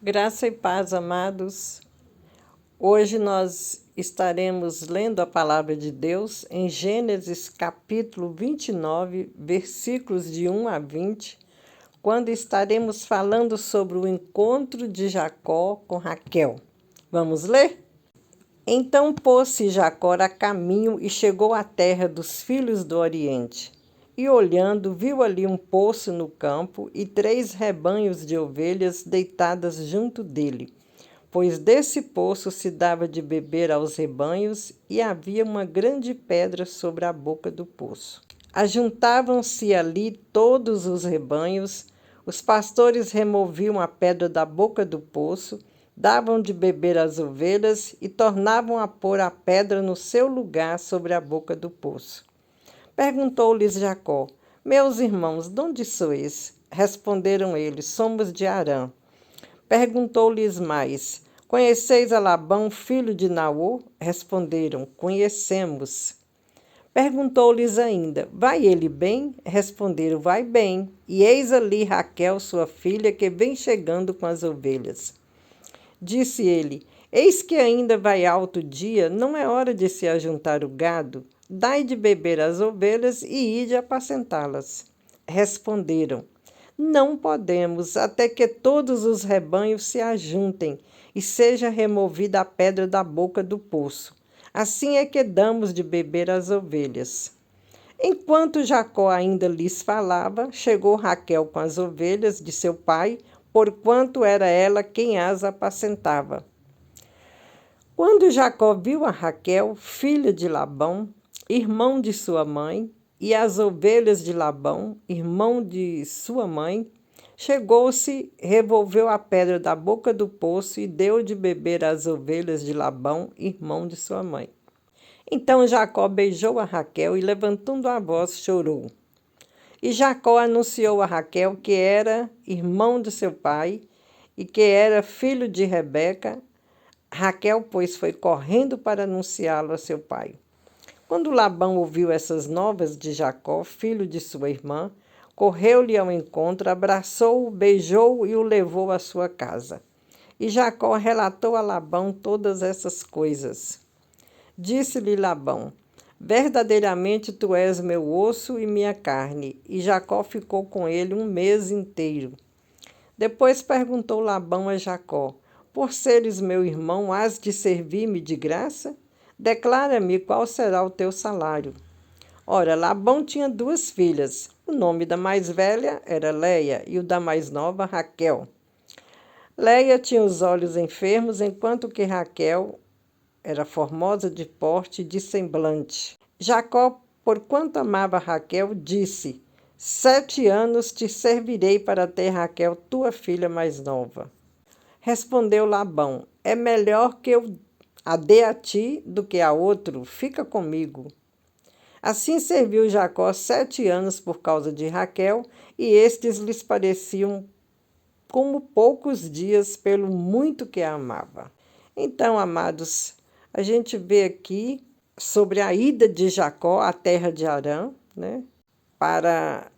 Graça e paz, amados. Hoje nós estaremos lendo a palavra de Deus em Gênesis capítulo 29, versículos de 1 a 20, quando estaremos falando sobre o encontro de Jacó com Raquel. Vamos ler? Então pôs-se Jacó a caminho e chegou à terra dos filhos do Oriente. E olhando, viu ali um poço no campo e 3 rebanhos de ovelhas deitadas junto dele, pois desse poço se dava de beber aos rebanhos e havia uma grande pedra sobre a boca do poço. Ajuntavam-se ali todos os rebanhos, os pastores removiam a pedra da boca do poço, davam de beber às ovelhas e tornavam a pôr a pedra no seu lugar sobre a boca do poço. Perguntou-lhes Jacó: Meus irmãos, de onde sois? Responderam eles: Somos de Harã. Perguntou-lhes mais: Conheceis a Labão, filho de Naor? Responderam: Conhecemos. Perguntou-lhes ainda: Vai ele bem? Responderam: Vai bem. E eis ali Raquel, sua filha, que vem chegando com as ovelhas. Disse ele: Eis que ainda vai alto dia, não é hora de se ajuntar o gado? Dai de beber às ovelhas e ide apacentá-las. Responderam: Não podemos, até que todos os rebanhos se ajuntem e seja removida a pedra da boca do poço. Assim é que damos de beber às ovelhas. Enquanto Jacó ainda lhes falava, chegou Raquel com as ovelhas de seu pai, porquanto era ela quem as apacentava. Quando Jacó viu a Raquel, filha de Labão, irmão de sua mãe, e as ovelhas de Labão, irmão de sua mãe, chegou-se, revolveu a pedra da boca do poço e deu de beber às ovelhas de Labão, irmão de sua mãe. Então Jacó beijou a Raquel e, levantando a voz, chorou. E Jacó anunciou a Raquel que era irmão de seu pai e que era filho de Rebeca. Raquel, pois, foi correndo para anunciá-lo a seu pai. Quando Labão ouviu essas novas de Jacó, filho de sua irmã, correu-lhe ao encontro, abraçou-o, beijou-o e o levou à sua casa. E Jacó relatou a Labão todas essas coisas. Disse-lhe Labão: Verdadeiramente tu és meu osso e minha carne. E Jacó ficou com ele 1 mês inteiro. Depois perguntou Labão a Jacó: Por seres meu irmão, hás de servir-me de graça? Declara-me qual será o teu salário. Ora, Labão tinha 2 filhas. O nome da mais velha era Leia e o da mais nova, Raquel. Leia tinha os olhos enfermos, enquanto que Raquel era formosa de porte e de semblante. Jacó, porquanto amava Raquel, disse: 7 anos te servirei para ter Raquel, tua filha mais nova. Respondeu Labão: É melhor que eu a dê a ti do que a outro, fica comigo. Assim serviu Jacó 7 anos por causa de Raquel, e estes lhes pareciam como poucos dias pelo muito que a amava. Então, amados, a gente vê aqui sobre a ida de Jacó à terra de Harã, né, para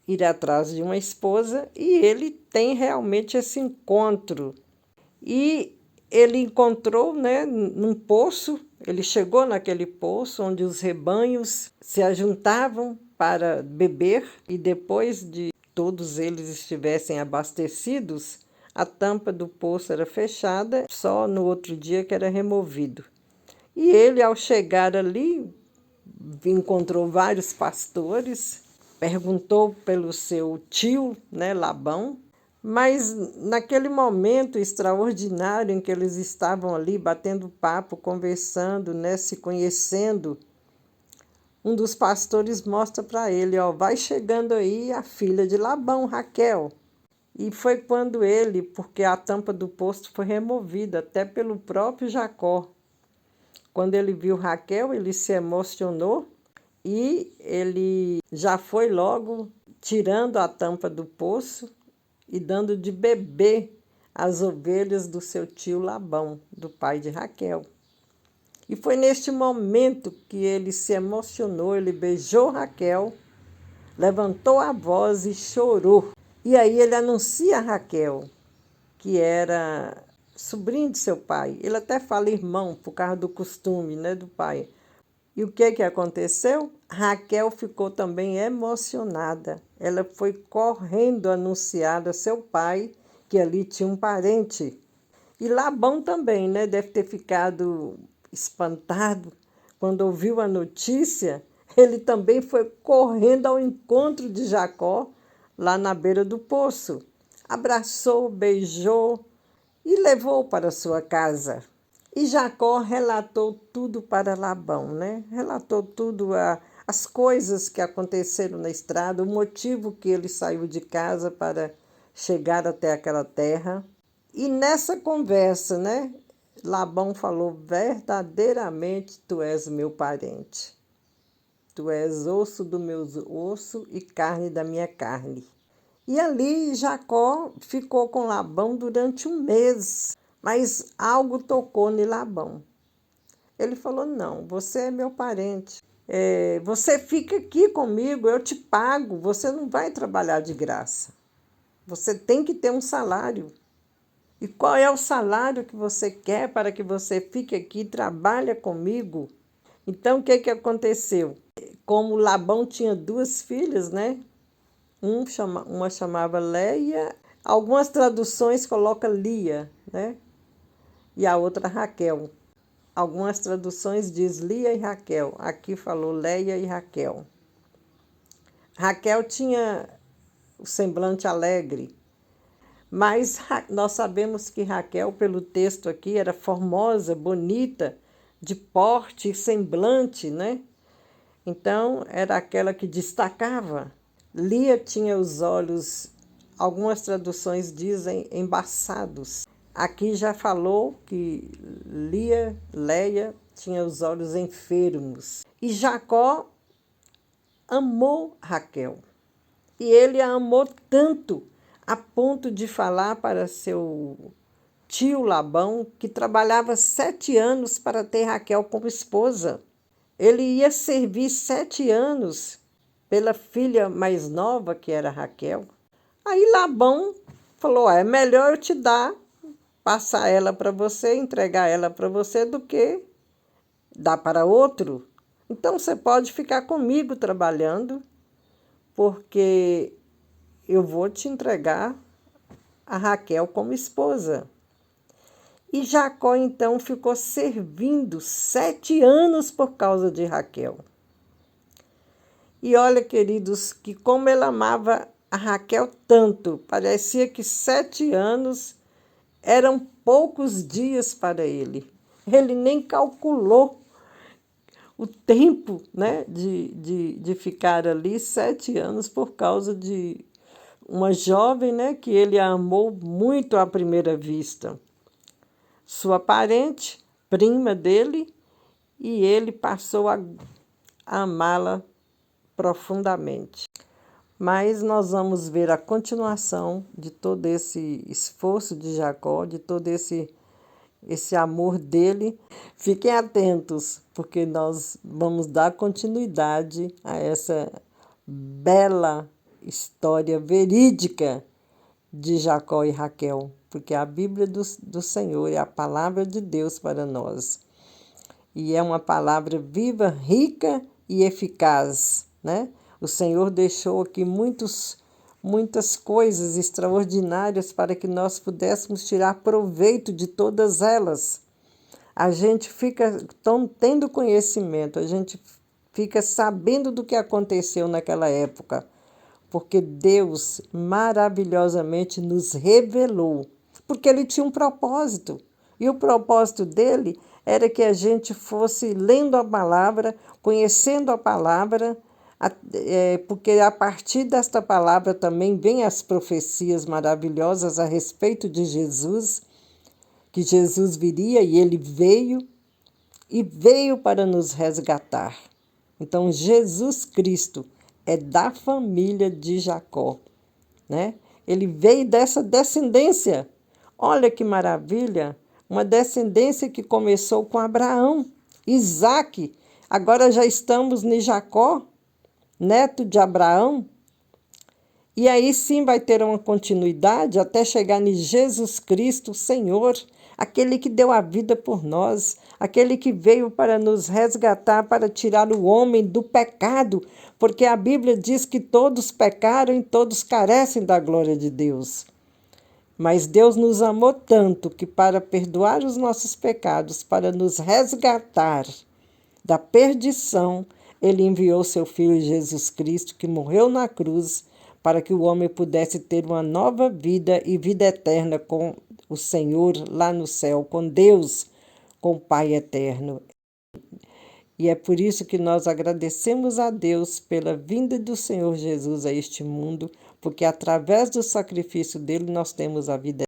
ir atrás de uma esposa, e ele tem realmente esse encontro. E ele encontrou, né, num poço, ele chegou naquele poço onde os rebanhos se ajuntavam para beber, e depois de todos eles estivessem abastecidos, a tampa do poço era fechada, só no outro dia que era removido. E ele, ao chegar ali, encontrou vários pastores, perguntou pelo seu tio, né, Labão, mas naquele momento extraordinário em que eles estavam ali batendo papo, conversando, né, se conhecendo, um dos pastores mostra para ele: ó, vai chegando aí a filha de Labão, Raquel. E foi quando ele, porque a tampa do poço foi removida até pelo próprio Jacó. Quando ele viu Raquel, ele se emocionou e ele já foi logo tirando a tampa do poço e dando de beber às ovelhas do seu tio Labão, do pai de Raquel. E foi neste momento que ele se emocionou, ele beijou Raquel, levantou a voz e chorou. E aí ele anuncia a Raquel que era sobrinho de seu pai. Ele até fala irmão, por causa do costume, né, do pai. E o que aconteceu? Raquel ficou também emocionada. Ela foi correndo anunciar a seu pai que ali tinha um parente. E Labão também, né? Deve ter ficado espantado quando ouviu a notícia. Ele também foi correndo ao encontro de Jacó, lá na beira do poço. Abraçou, beijou e levou para sua casa. E Jacó relatou tudo para Labão, né? Relatou tudo, as coisas que aconteceram na estrada, o motivo que ele saiu de casa para chegar até aquela terra. E nessa conversa, né? Labão falou: verdadeiramente tu és meu parente. Tu és osso do meu osso e carne da minha carne. E ali Jacó ficou com Labão durante um mês. Mas algo tocou em Labão. Ele falou: não, você é meu parente. Você fica aqui comigo, eu te pago. Você não vai trabalhar de graça. Você tem que ter um salário. E qual é o salário que você quer para que você fique aqui e trabalhe comigo? Então, o que aconteceu? Como Labão tinha duas filhas, né? Uma chamava Leia, algumas traduções colocam Lia, né? E a outra Raquel. Algumas traduções diz Lia e Raquel. Aqui falou Leia e Raquel. Raquel tinha o semblante alegre, mas nós sabemos que Raquel, pelo texto aqui, era formosa, bonita, de porte e semblante, né? Então, era aquela que destacava. Lia tinha os olhos, algumas traduções dizem, embaçados. Aqui já falou que Leia tinha os olhos enfermos. E Jacó amou Raquel. E ele a amou tanto, a ponto de falar para seu tio Labão, que trabalhava 7 anos para ter Raquel como esposa. Ele ia servir 7 anos pela filha mais nova, que era Raquel. Aí Labão falou: é melhor eu te dar, passar ela para você, entregar ela para você, do que dar para outro. Então você pode ficar comigo trabalhando, porque eu vou te entregar a Raquel como esposa. E Jacó então ficou servindo 7 anos por causa de Raquel. E olha, queridos, que como ele amava a Raquel tanto, parecia que 7 anos eram poucos dias para ele. Ele nem calculou o tempo, né, de ficar ali 7 anos por causa de uma jovem, né, que ele amou muito à primeira vista. Sua parente, prima dele, e ele passou a amá-la profundamente. Mas nós vamos ver a continuação de todo esse esforço de Jacó, de todo esse amor dele. Fiquem atentos, porque nós vamos dar continuidade a essa bela história verídica de Jacó e Raquel, porque a Bíblia do Senhor é a palavra de Deus para nós. E é uma palavra viva, rica e eficaz, né? O Senhor deixou aqui muitas coisas extraordinárias para que nós pudéssemos tirar proveito de todas elas. A gente fica tendo conhecimento, a gente fica sabendo do que aconteceu naquela época, porque Deus maravilhosamente nos revelou, porque Ele tinha um propósito, e o propósito dele era que a gente fosse lendo a palavra, conhecendo a palavra, porque a partir desta palavra também vêm as profecias maravilhosas a respeito de Jesus, que Jesus viria, e ele veio para nos resgatar. Então, Jesus Cristo é da família de Jacó, né? Ele veio dessa descendência. Olha que maravilha! Uma descendência que começou com Abraão, Isaque. Agora já estamos em Jacó, neto de Abraão. E aí sim vai ter uma continuidade até chegar em Jesus Cristo, Senhor, aquele que deu a vida por nós, aquele que veio para nos resgatar, para tirar o homem do pecado, porque a Bíblia diz que todos pecaram e todos carecem da glória de Deus. Mas Deus nos amou tanto que, para perdoar os nossos pecados, para nos resgatar da perdição, Ele enviou seu Filho Jesus Cristo, que morreu na cruz, para que o homem pudesse ter uma nova vida e vida eterna com o Senhor lá no céu, com Deus, com o Pai eterno. E é por isso que nós agradecemos a Deus pela vinda do Senhor Jesus a este mundo, porque através do sacrifício dele nós temos a vida